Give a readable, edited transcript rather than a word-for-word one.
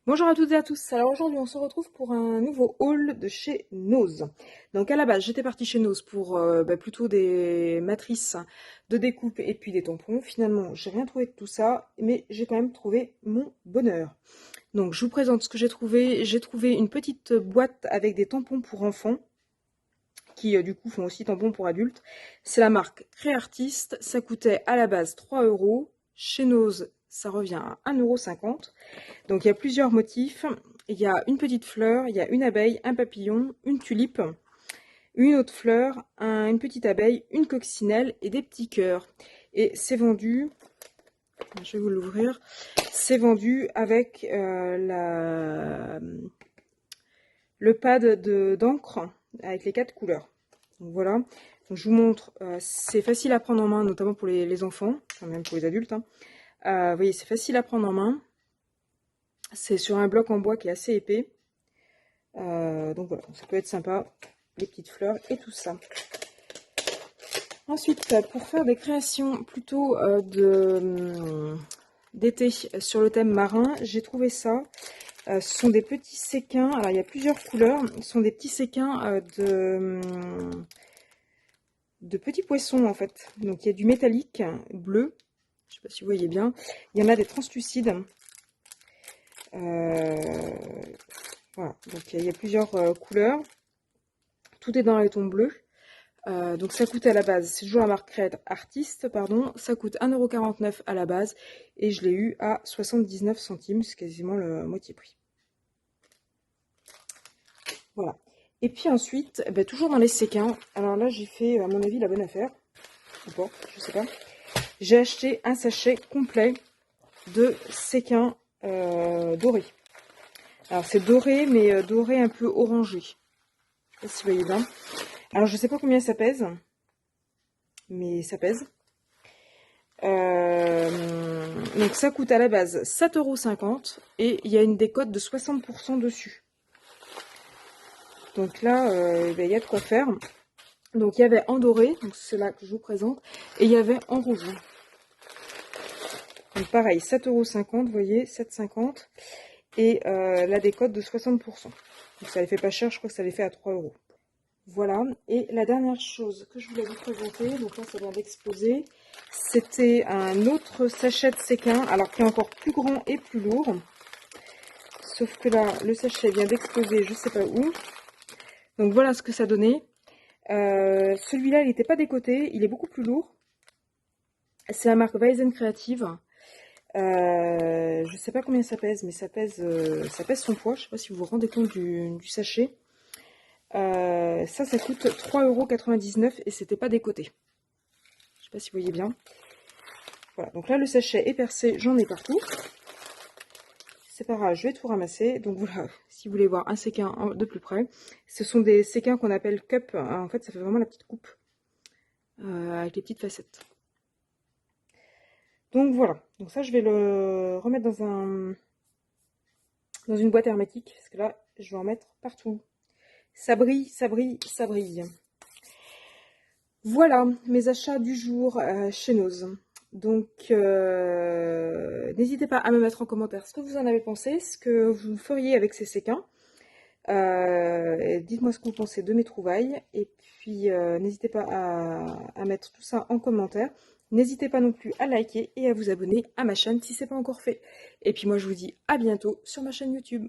Bonjour à toutes et à tous. Alors aujourd'hui, on se retrouve pour un nouveau haul de chez Nose. Donc à la base, j'étais partie chez Nose pour plutôt des matrices de découpe et puis des tampons. Finalement, j'ai rien trouvé de tout ça, mais j'ai quand même trouvé mon bonheur. Donc je vous présente ce que j'ai trouvé. J'ai trouvé une petite boîte avec des tampons pour enfants qui du coup font aussi tampons pour adultes. C'est la marque Créartiste. Ça coûtait à la base 3 euros. Chez Nose, ça revient à 1,50 €. Donc il y a plusieurs motifs. Il y a une petite fleur, il y a une abeille, un papillon, une tulipe, une autre fleur, une petite abeille, une coccinelle et des petits cœurs. Et c'est vendu, je vais vous l'ouvrir, c'est vendu avec le pad d'encre avec les 4 couleurs. Donc voilà, donc je vous montre, c'est facile à prendre en main, notamment pour les enfants, enfin même pour les adultes. Vous voyez, c'est facile à prendre en main. C'est sur un bloc en bois qui est assez épais. Donc voilà, ça peut être sympa, les petites fleurs et tout ça. Ensuite, pour faire des créations plutôt d'été sur le thème marin, j'ai trouvé ça. Ce sont des petits séquins. Alors il y a plusieurs couleurs. Ce sont des petits séquins de petits poissons en fait. Donc il y a du métallique bleu. Je ne sais pas si vous voyez bien. Il y en a des translucides. Voilà, donc il y a plusieurs couleurs. Tout est dans les tons bleus. Donc ça coûte à la base, c'est toujours la marque Créartiste, pardon, ça coûte 1,49 € à la base et je l'ai eu à 79 centimes, c'est quasiment le moitié prix. Voilà. Et puis ensuite, toujours dans les séquins, alors là j'ai fait à mon avis la bonne affaire, ou pas, je sais pas. J'ai acheté un sachet complet de séquins dorés. Alors c'est doré, mais doré un peu orangé. Je sais pas si vous voyez bien. Alors je sais pas combien ça pèse, mais ça pèse. Donc ça coûte à la base 7,50 € et il y a une décote de 60% dessus. Donc là, il y a de quoi faire. Donc il y avait en doré, donc c'est là que je vous présente, et il y avait en rouge. Donc pareil, 7,50 €, vous voyez, 7,50 € et la décote de 60%. Donc ça les fait pas cher, je crois que ça les fait à 3 €. Voilà, et la dernière chose que je voulais vous présenter, donc là ça vient d'exploser, c'était un autre sachet de séquins, alors qui est encore plus grand et plus lourd. Sauf que là, le sachet vient d'exploser, je sais pas où. Donc voilà ce que ça donnait. Celui-là, il n'était pas décoté, il est beaucoup plus lourd. C'est la marque Weizen Creative. Je sais pas combien ça pèse, mais ça pèse son poids. Je sais pas si vous vous rendez compte du sachet. Ça coûte 3,99 € et c'était pas décoté. Je sais pas si vous voyez bien. Voilà, donc là le sachet est percé, j'en ai partout. C'est pas grave, je vais tout ramasser. Donc voilà, si vous voulez voir un séquin de plus près, ce sont des séquins qu'on appelle cup. En fait, ça fait vraiment la petite coupe avec les petites facettes. Donc voilà, donc ça je vais le remettre dans une boîte hermétique parce que là je vais en mettre partout. Ça brille, ça brille, ça brille. Voilà mes achats du jour chez Nose. Donc n'hésitez pas à me mettre en commentaire ce que vous en avez pensé, ce que vous feriez avec ces séquins. Dites-moi ce que vous pensez de mes trouvailles. Et puis n'hésitez pas à mettre tout ça en commentaire. N'hésitez pas non plus à liker et à vous abonner à ma chaîne si ce n'est pas encore fait. Et puis moi je vous dis à bientôt sur ma chaîne YouTube.